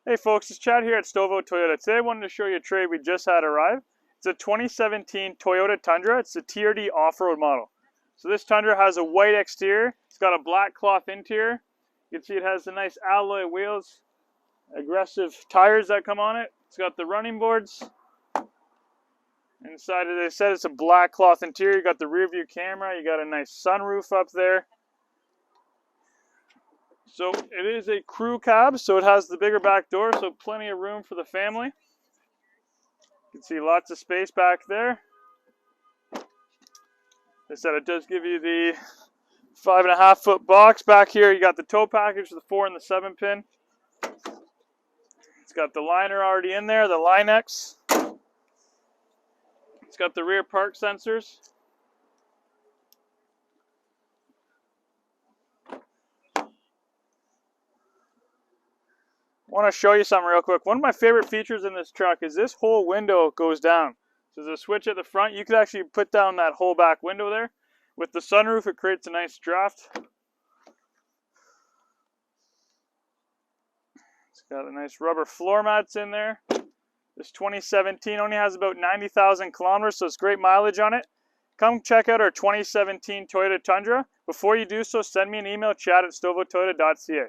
Hey folks, it's Chad here at Stouffville Toyota. Today I wanted to show you a trade we just had arrive. It's a 2017 Toyota Tundra. It's the TRD Off Road model. So this Tundra has a white exterior. It's got a black cloth interior. You can see it has the nice alloy wheels, aggressive tires that come on it. It's got the running boards. Inside, as I said, it's a black cloth interior. You got the rear view camera. You got a nice sunroof up there. So it is a crew cab, so it has the bigger back door, so plenty of room for the family. You can see lots of space back there. As I said, it does give you the 5.5 foot box. Back here you got the tow package, the 4 and the 7 pin. It's got the liner already in there, the Line-X. It's got the rear park sensors. I want to show you something real quick. One of my favorite features in this truck is this whole window goes down. So there's a switch at the front. You could actually put down that whole back window there. With the sunroof, it creates a nice draft. It's got a nice rubber floor mats in there. This 2017 only has about 90,000 kilometers, so it's great mileage on it. Come check out our 2017 Toyota Tundra. Before you do so, send me an email, chat@stouffvilletoyota.ca.